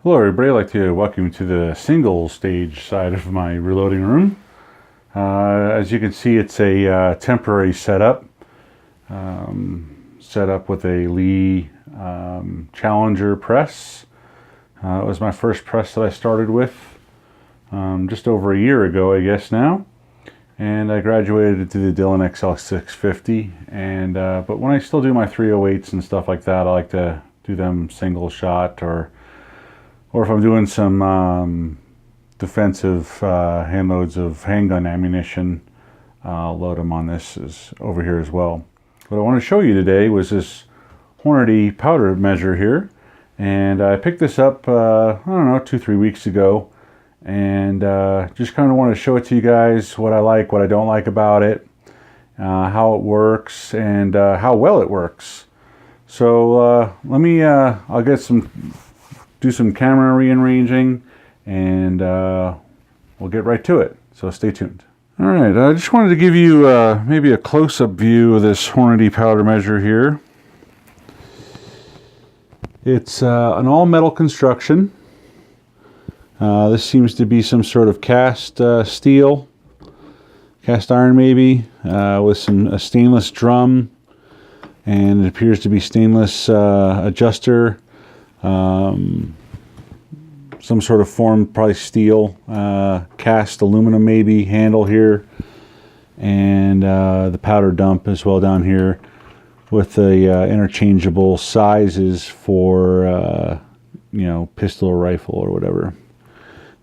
Hello everybody, I'd like to welcome you to the single stage side of my reloading room. As you can see, it's a temporary setup. Set up with a Lee Challenger press. It was my first press that I started with just over a year ago, I guess now. And I graduated to the Dillon XL650. And but when I still do my 308s and stuff like that, I like to do them single shot, or if I'm doing some defensive hand loads of handgun ammunition, I'll load them on this over here as well. What I want to show you today was this Hornady powder measure here, and I picked this up I don't know, 2-3 weeks ago, and just kind of want to show it to you guys, what I like, what I don't like about it, how it works, and how well it works. So let me I'll do some camera rearranging, and we'll get right to it. So stay tuned. All right, I just wanted to give you maybe a close-up view of this Hornady powder measure here. It's an all-metal construction. This seems to be some sort of cast steel, cast iron maybe, with a stainless drum, and it appears to be stainless adjuster. Some sort of form, probably steel, cast aluminum maybe, handle here, and the powder dump as well down here, with the interchangeable sizes for you know, pistol or rifle or whatever.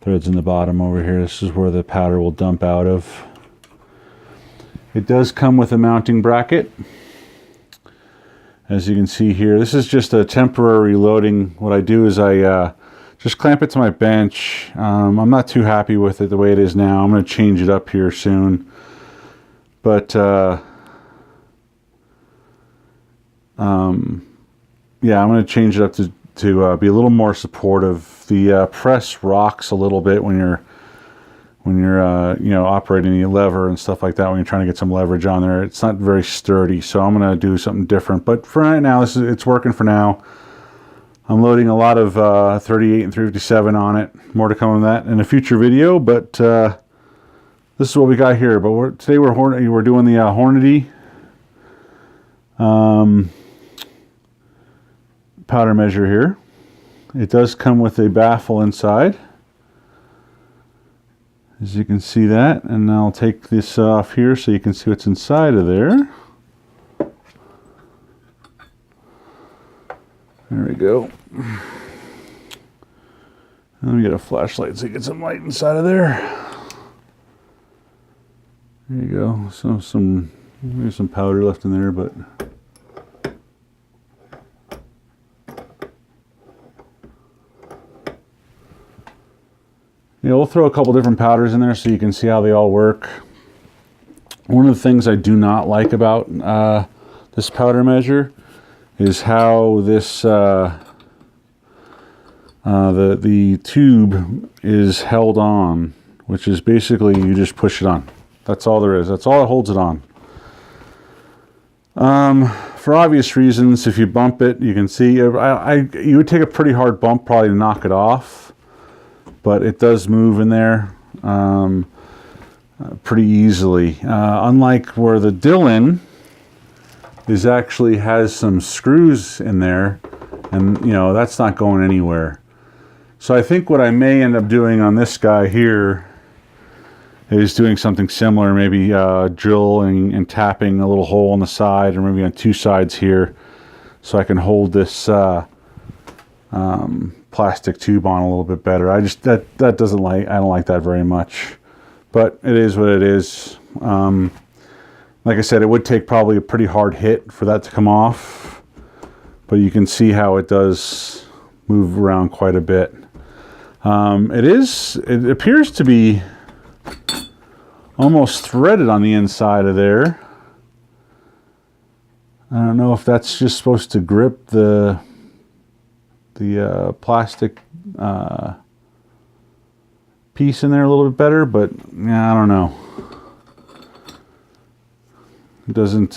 Threads in the bottom over here. This is where the powder will dump out of. It does come with a mounting bracket, as you can see here. This is just a temporary loading. What I do is I just clamp it to my bench. I'm not too happy with it the way it is now. I'm going to change it up here soon. But yeah, I'm going to change it up to be a little more supportive. The press rocks a little bit when you're you know, operating the lever and stuff like that, when you're trying to get some leverage on there. It's not very sturdy, so I'm going to do something different. But for right now, it's working for now. I'm loading a lot of 38 and 357 on it. More to come on that in a future video, but this is what we got here. But today we're doing the Hornady powder measure here. It does come with a baffle inside, as you can see that, and I'll take this off here so you can see what's inside of there. There we go. Let me get a flashlight so you get some light inside of there. There you go. So there's some powder left in there, but yeah, we'll throw a couple different powders in there so you can see how they all work. One of the things I do not like about this powder measure is how this the tube is held on, which is basically you just push it on. That's all there is. That's all it holds it on. For obvious reasons, if you bump it, you can see you would take a pretty hard bump probably to knock it off, but it does move in there pretty easily. Unlike where the Dillon has some screws in there, and you know, that's not going anywhere. So I think what I may end up doing on this guy here is doing something similar, maybe drilling and tapping a little hole on the side, or maybe on two sides here, so I can hold this plastic tube on a little bit better. I don't like that very much, but it is what it is. Like I said, it would take probably a pretty hard hit for that to come off, but you can see how it does move around quite a bit. It appears to be almost threaded on the inside of there. I don't know if that's just supposed to grip the plastic piece in there a little bit better, but yeah, I don't know. It doesn't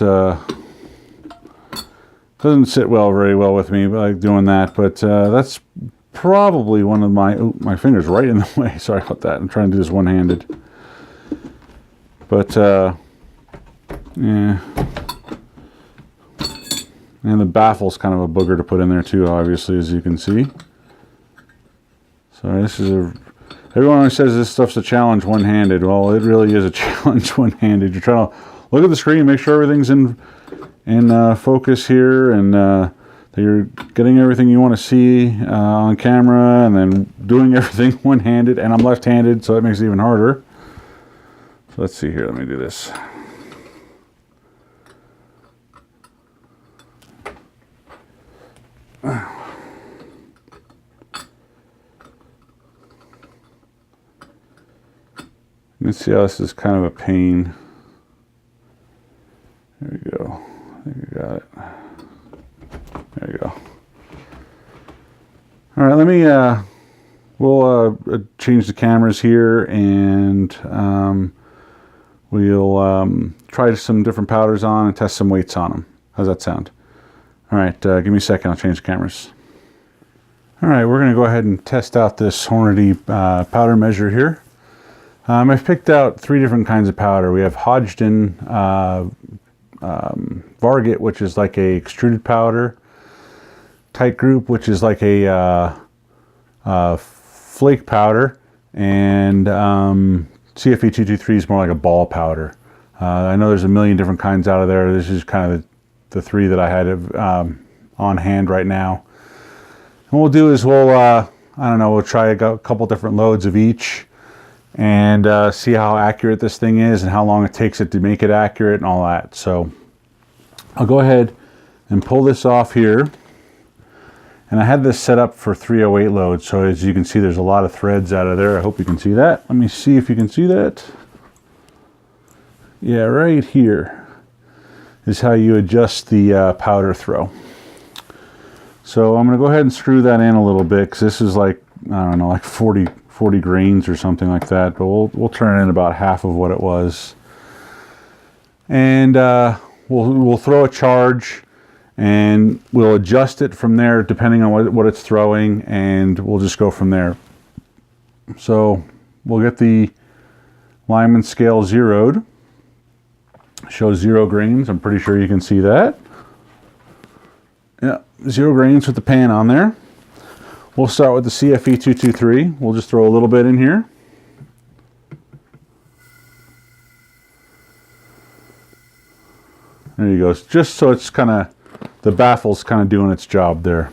sit very well with me, like doing that, but that's probably one of my, oh, my finger's right in the way. Sorry about that. I'm trying to do this one-handed. But, yeah. And the baffle's kind of a booger to put in there too, obviously, as you can see. So this is a, everyone always says this stuff's a challenge one-handed. Well, it really is a challenge one-handed. You're trying to look at the screen, make sure everything's in focus here, and that you're getting everything you want to see on camera, and then doing everything one-handed. And I'm left-handed, so that makes it even harder. So let's see here. Let me do this. Let's see how this is kind of a pain. There we go. I think I got it. There you go. All right, let me, we'll change the cameras here, and we'll try some different powders on and test some weights on them. How's that sound? All right, give me a second, I'll change the cameras. All right, we're gonna go ahead and test out this Hornady powder measure here. I've picked out 3 different kinds of powder. We have Hodgdon Varget, which is like a extruded powder, Tight Group, which is like a flake powder, and CFE 223 is more like a ball powder. I know there's a million different kinds out of there. This is kind of the 3 that I had on hand right now. And what we'll do is we'll, I don't know, we'll try a couple different loads of each, and see how accurate this thing is and how long it takes it to make it accurate and all that. So I'll go ahead and pull this off here. And I had this set up for 308 loads, so as you can see there's a lot of threads out of there. I hope you can see that. Let me see if you can see that. Yeah, right here is how you adjust the powder throw. So I'm going to go ahead and screw that in a little bit, because this is like, I don't know, like 40 grains or something like that, but we'll turn it in about half of what it was. And we'll throw a charge, and we'll adjust it from there depending on what it's throwing, and we'll just go from there. So we'll get the Lyman scale zeroed. Shows 0 grains. I'm pretty sure you can see that. Yeah, 0 grains with the pan on there. We'll start with the CFE 223. We'll just throw a little bit in here. There you go. Just so it's kind of, the baffle's kind of doing its job there.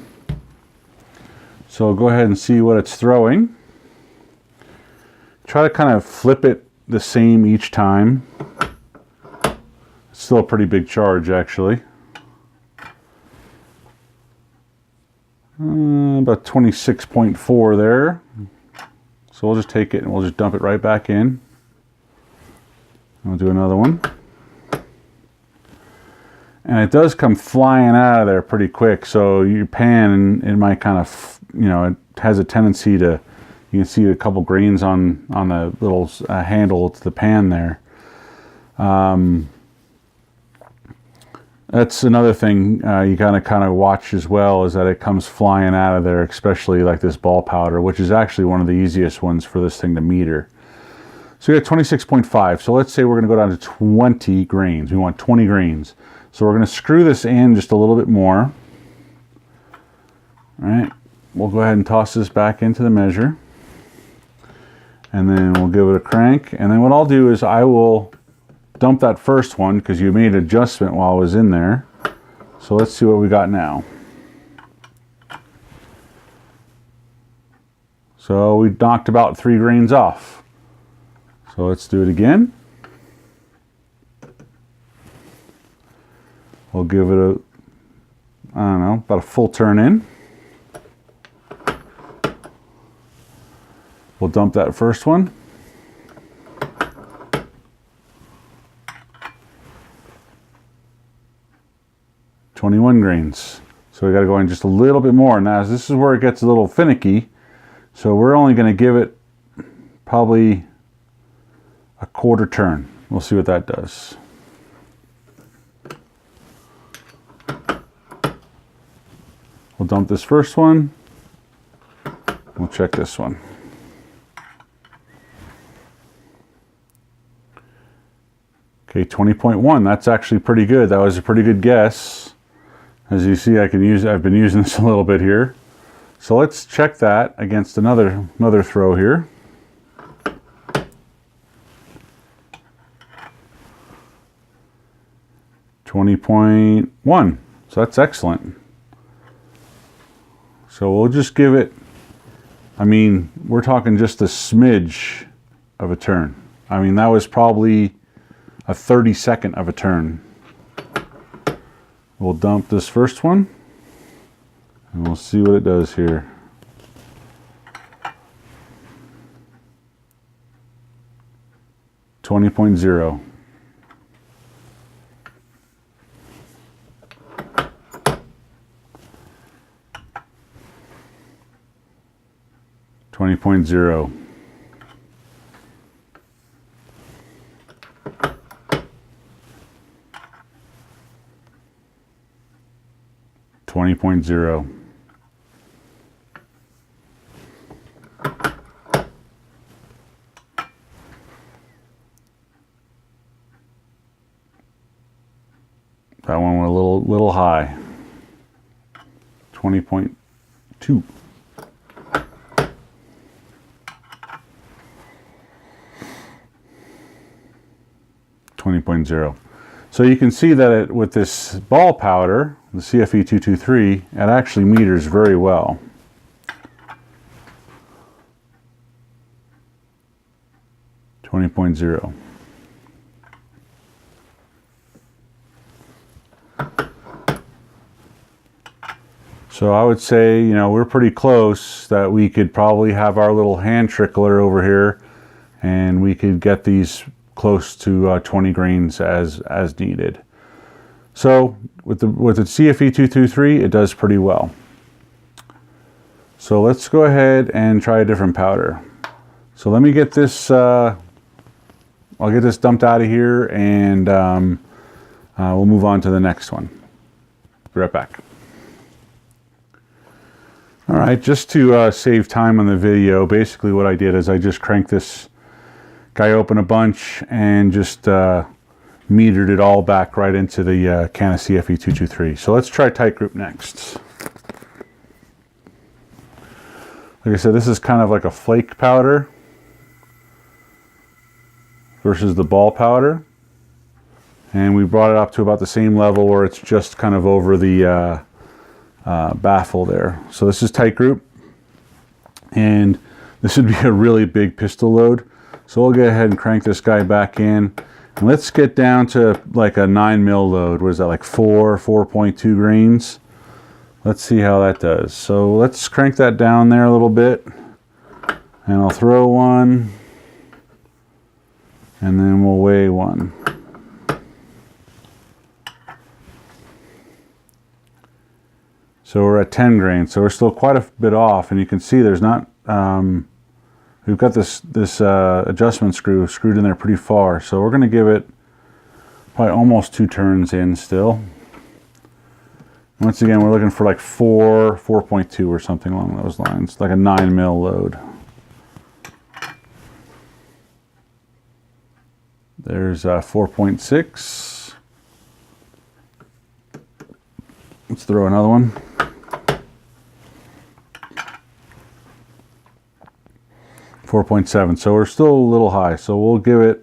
So go ahead and see what it's throwing. Try to kind of flip it the same each time. It's still a pretty big charge, actually. About 26.4 there. So we'll just take it and we'll just dump it right back in. We'll do another one. And it does come flying out of there pretty quick, so your pan, it might kind of, you know, it has a tendency to, you can see a couple grains on the little handle to the pan there. That's another thing you gotta kind of watch as well, is that it comes flying out of there, especially like this ball powder, which is actually one of the easiest ones for this thing to meter. So we got 26.5. So let's say we're gonna go down to 20 grains. We want 20 grains. So we're gonna screw this in just a little bit more. All right, we'll go ahead and toss this back into the measure. And then we'll give it a crank. And then what I'll do is I will dump that first one, because you made an adjustment while I was in there. So let's see what we got now. So we knocked about 3 grains off. So let's do it again. We'll give it a, I don't know, about a full turn in. We'll dump that first one. $21 grains. So we got to go in just a little bit more. Now this is where it gets a little finicky. So we're only going to give it probably a quarter turn. We'll see what that does. We'll dump this first one. check this one. Okay, 20.1. That's actually pretty good. That was a pretty good guess. As you see, I've been using this a little bit here. So let's check that against another throw here. .1. So that's excellent. So we'll just give it, I mean, we're talking just a smidge of a turn. I mean, that was probably a 32nd of a turn. We'll dump this first one and we'll see what it does here. .0. .0. 20.0. That one went a little high. 20.2. .0. So you can see that with this ball powder, the CFE 223, it actually meters very well. .0. So I would say, you know, we're pretty close that we could probably have our little hand trickler over here and we could get these close to 20 grains as needed. So with the CFE 223, it does pretty well. So let's go ahead and try a different powder. So let me get this, I'll get this dumped out of here and we'll move on to the next one. Be right back. All right, just to save time on the video, basically what I did is I just cranked this guy open a bunch and just metered it all back right into the can of CFE 223. So let's try tight group next. Like I said, this is kind of like a flake powder versus the ball powder. And we brought it up to about the same level where it's just kind of over the baffle there. So this is tight group. And this would be a really big pistol load. So we'll go ahead and crank this guy back in. And let's get down to like a 9mm load. What is that, like 4.2 grains? Let's see how that does. So let's crank that down there a little bit. And I'll throw one. And then we'll weigh one. So we're at 10 grains. So we're still quite a bit off. And you can see there's not... we've got this adjustment screw screwed in there pretty far, so we're going to give it probably almost 2 turns in still. Once again, we're looking for like 4.2 or something along those lines, like a 9mm load. There's 4.6. Let's throw another one. 4.7, so we're still a little high, so we'll give it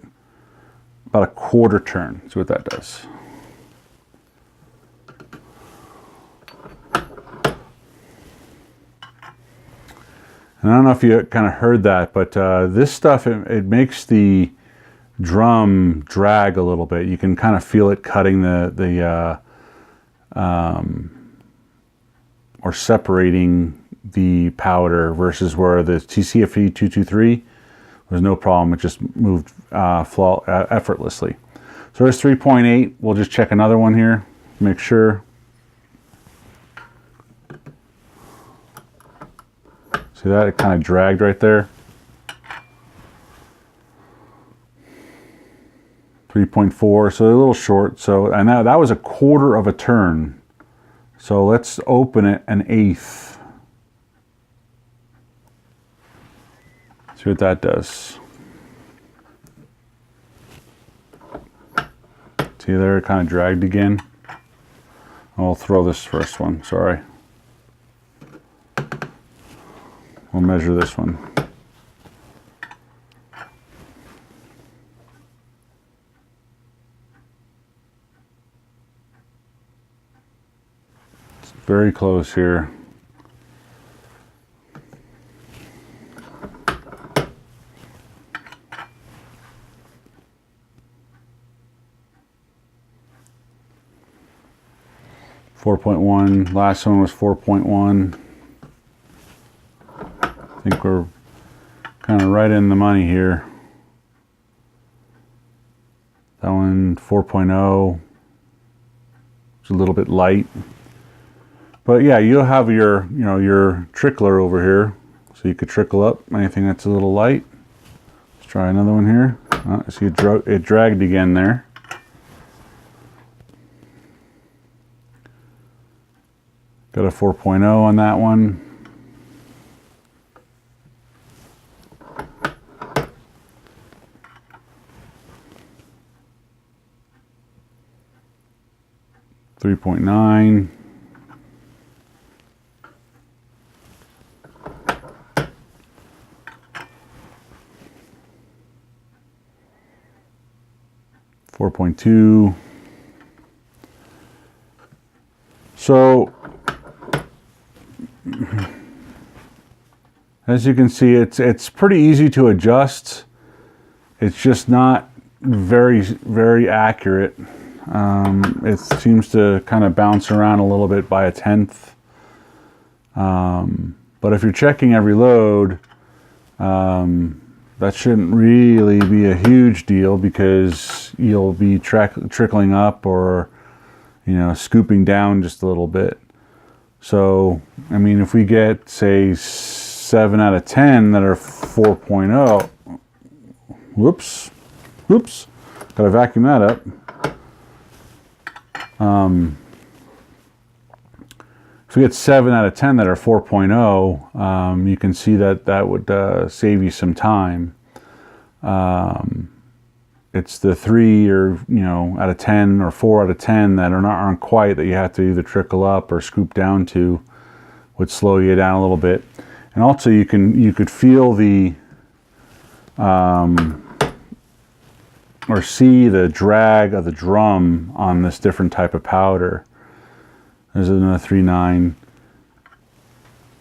about a 1/4 turn. See what that does. And I don't know if you kind of heard that, but this stuff, it makes the drum drag a little bit. You can kind of feel it cutting or separating the powder versus where the CFE 223 was no problem. It just moved effortlessly. So there's 3.8. We'll just check another one here, make sure. See that? It kind of dragged right there. 3.4, so a little short. So, and that was a 1/4 of a turn. So let's open it 1/8. See what that does. See there, it kind of dragged again. I'll throw this first one, sorry. We'll measure this one. It's very close here. .1. Last one was 4.1. I think we're kind of right in the money here. That one 4.0. It's a little bit light. But yeah, you'll have your, your trickler over here. So you could trickle up anything that's a little light. Let's try another one here. See it dragged again there. Got a 4.0 on that one. .9. .2. So as you can see, it's pretty easy to adjust. It's just not very accurate. It seems to kind of bounce around a little bit by 1/10. But if you're checking every load, that shouldn't really be a huge deal, because you'll be trickling up or scooping down just a little bit. So I mean, if we get say 7 out of 10 that are 4.0, whoops, gotta vacuum that up. If we get 7 out of 10 that are 4.0, you can see that would save you some time. It's the 3 or out of 10 or 4 out of 10 that aren't quite, that you have to either trickle up or scoop down to, would slow you down a little bit. And also you could feel the or see the drag of the drum on this different type of powder. There's another 3.9.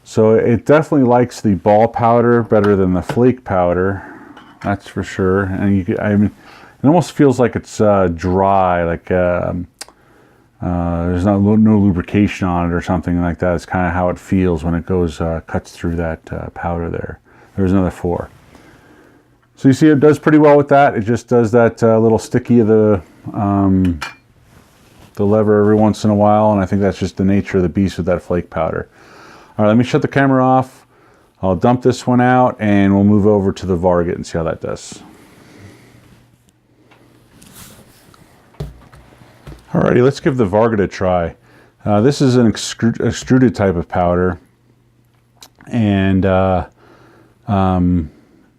So it definitely likes the ball powder better than the flake powder, that's for sure. And I mean, it almost feels like it's dry, like there's no lubrication on it or something like that. It's kind of how it feels when it goes cuts through that powder there. There's another 4. So you see it does pretty well with that. It just does that little sticky of the lever every once in a while, and I think that's just the nature of the beast with that flake powder. All right, let me shut the camera off. I'll dump this one out and we'll move over to the varget and see how that does. Alrighty, let's give the varget a try. This is an extruded type of powder, and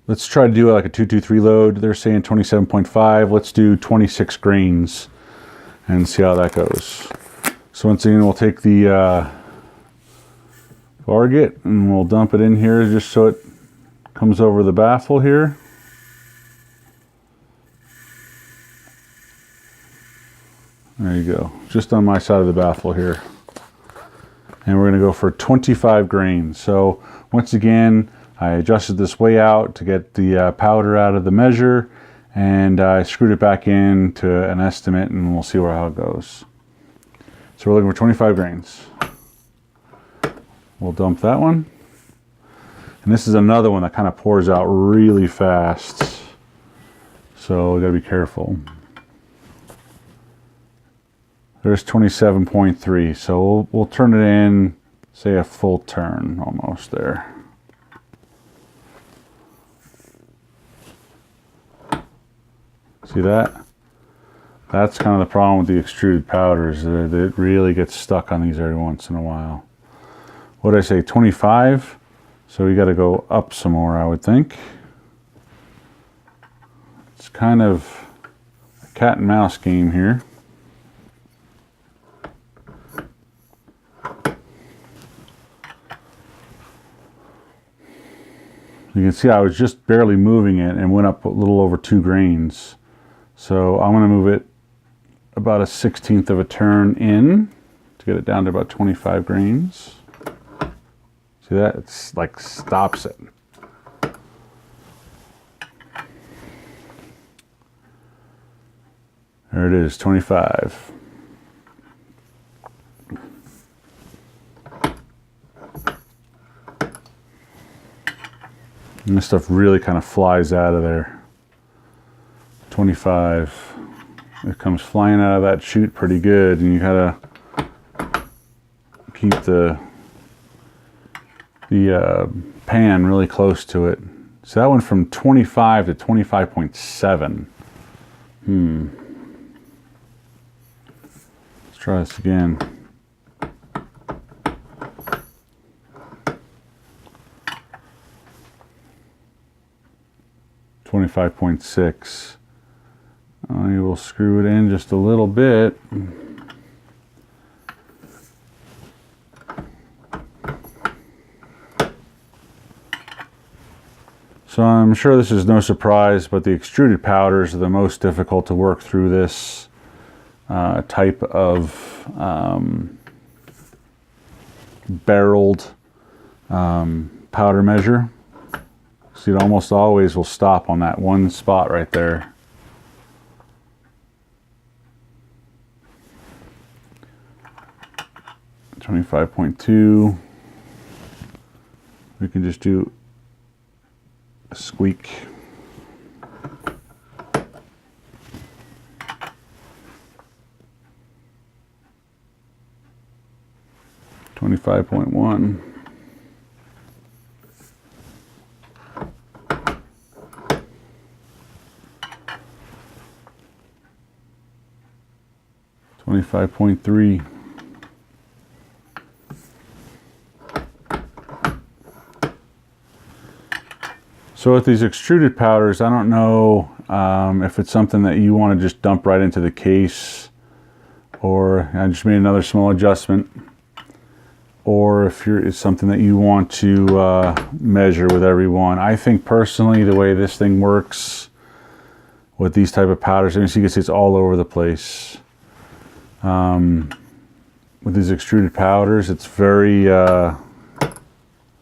let's try to do like a 223 load. They're saying 27.5. Let's do 26 grains and see how that goes. So once again, we'll take the varget and we'll dump it in here just so it comes over the baffle here. There you go, just on my side of the baffle here. And we're going to go for 25 grains. So once again, I adjusted this way out to get the powder out of the measure, and I screwed it back in to an estimate, and we'll see how it goes. So we're looking for 25 grains. We'll dump that one. And this is another one that kind of pours out really fast, so we gotta be careful. There's 27.3, so we'll turn it in, say a full turn almost there. See that? That's kind of the problem with the extruded powders. It really gets stuck on these every once in a while. What did I say, 25? So we got to go up some more, I would think. It's kind of a cat and mouse game here. You can see I was just barely moving it and went up a little over 2 grains. So I'm going to move it about a 1/16 of a turn in to get it down to about 25 grains. See that? It's like stops it. There it is, 25. And this stuff really kind of flies out of there. 25. It comes flying out of that chute pretty good, and you gotta keep the pan really close to it. So that went from 25 to 25.7. Let's try this again. .6. I will screw it in just a little bit. So I'm sure this is no surprise, but the extruded powders are the most difficult to work through this type of barreled powder measure. So it almost always will stop on that one spot right there. .2. We can just do a squeak. .1. .3. So with these extruded powders, I don't know if it's something that you want to just dump right into the case, or I just made another small adjustment, or if it's something that you want to measure with every one. I think personally the way this thing works with these type of powders, and you can see it's all over the place. With these extruded powders, it's very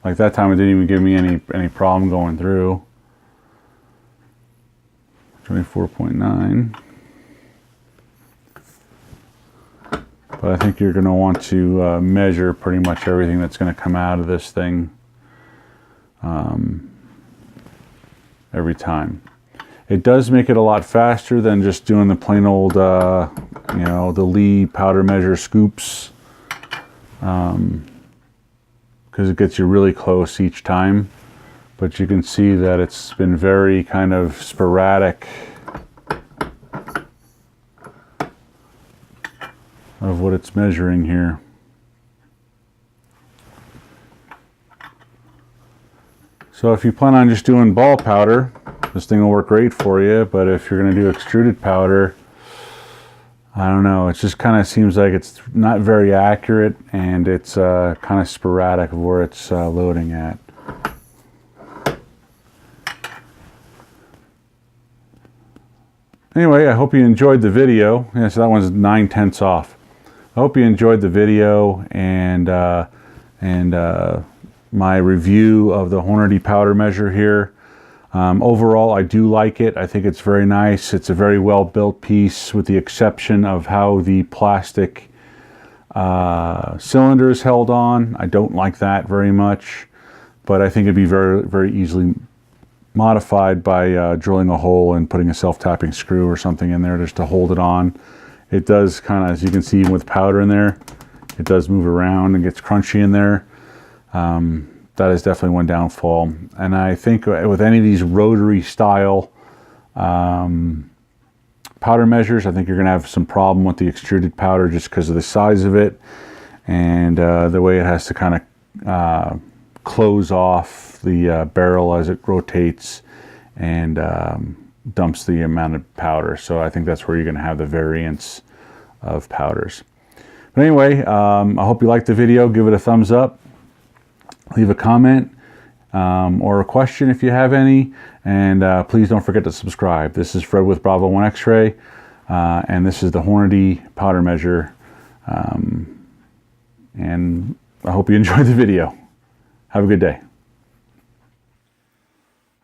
like that time it didn't even give me any problem going through. 24.9. But I think you're going to want to measure pretty much everything that's going to come out of this thing every time. It does make it a lot faster than just doing the plain old, you know, the Lee powder measure scoops. Because it gets you really close each time, but you can see that it's been very kind of sporadic of what it's measuring here. So if you plan on just doing ball powder, this thing will work great for you, but if you're going to do extruded powder, I don't know, it just kind of seems like it's not very accurate, and it's kind of sporadic of where it's loading at. Anyway, I hope you enjoyed the video. Yeah, so that one's 9/10 off. I hope you enjoyed the video and my review of the Hornady powder measure here. Overall, I do like it. I think it's very nice. It's a very well built piece, with the exception of how the plastic cylinder is held on. I don't like that very much, but I think it'd be very, very easily modified by drilling a hole and putting a self-tapping screw or something in there just to hold it on. It does kind of, as you can see with powder in there, it does move around and gets crunchy in there. That is definitely one downfall. And I think with any of these rotary style powder measures, I think you're going to have some problem with the extruded powder just because of the size of it and the way it has to kind of close off the barrel as it rotates, and dumps the amount of powder. So I think that's where you're going to have the variance of powders. But anyway, I hope you liked the video. Give it a thumbs up. Leave a comment or a question if you have any. And please don't forget to subscribe. This is Fred with Bravo 1 X-Ray. And this is the Hornady powder measure. And I hope you enjoyed the video. Have a good day.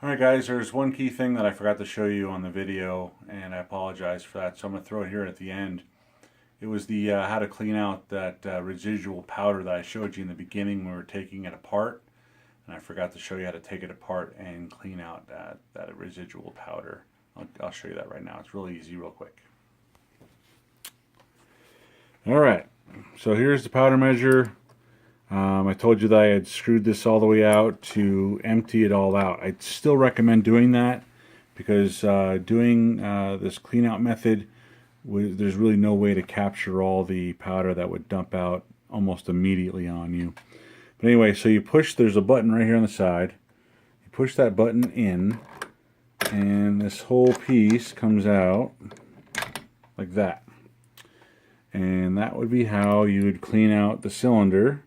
Alright guys, there's one key thing that I forgot to show you on the video, and I apologize for that, so I'm going to throw it here at the end. It was the how to clean out that residual powder that I showed you in the beginning when we were taking it apart. And I forgot to show you how to take it apart and clean out that residual powder. I'll show you that right now. It's really easy, real quick. Alright, so here's the powder measure. I told you that I had screwed this all the way out to empty it all out. I still recommend doing that because doing this clean out method, there's really no way to capture all the powder that would dump out almost immediately on you. But anyway, so you push, there's a button right here on the side. You push that button in and this whole piece comes out like that. And that would be how you would clean out the cylinder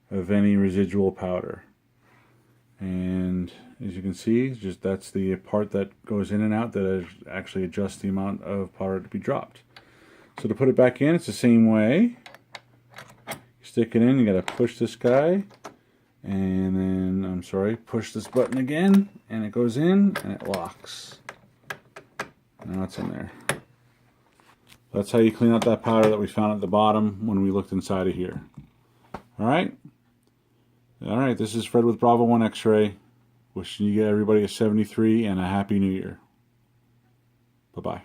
of any residual powder. And as you can see, just that's the part that goes in and out that actually adjusts the amount of powder to be dropped. So to put it back in, it's the same way. You stick it in, you gotta push this guy, and then, push this button again, and it goes in, and it locks. Now it's in there. That's how you clean out that powder that we found at the bottom when we looked inside of here. Alright? Alright, this is Fred with Bravo 1 X-Ray. Wishing you everybody a 73 and a Happy New Year. Bye-bye.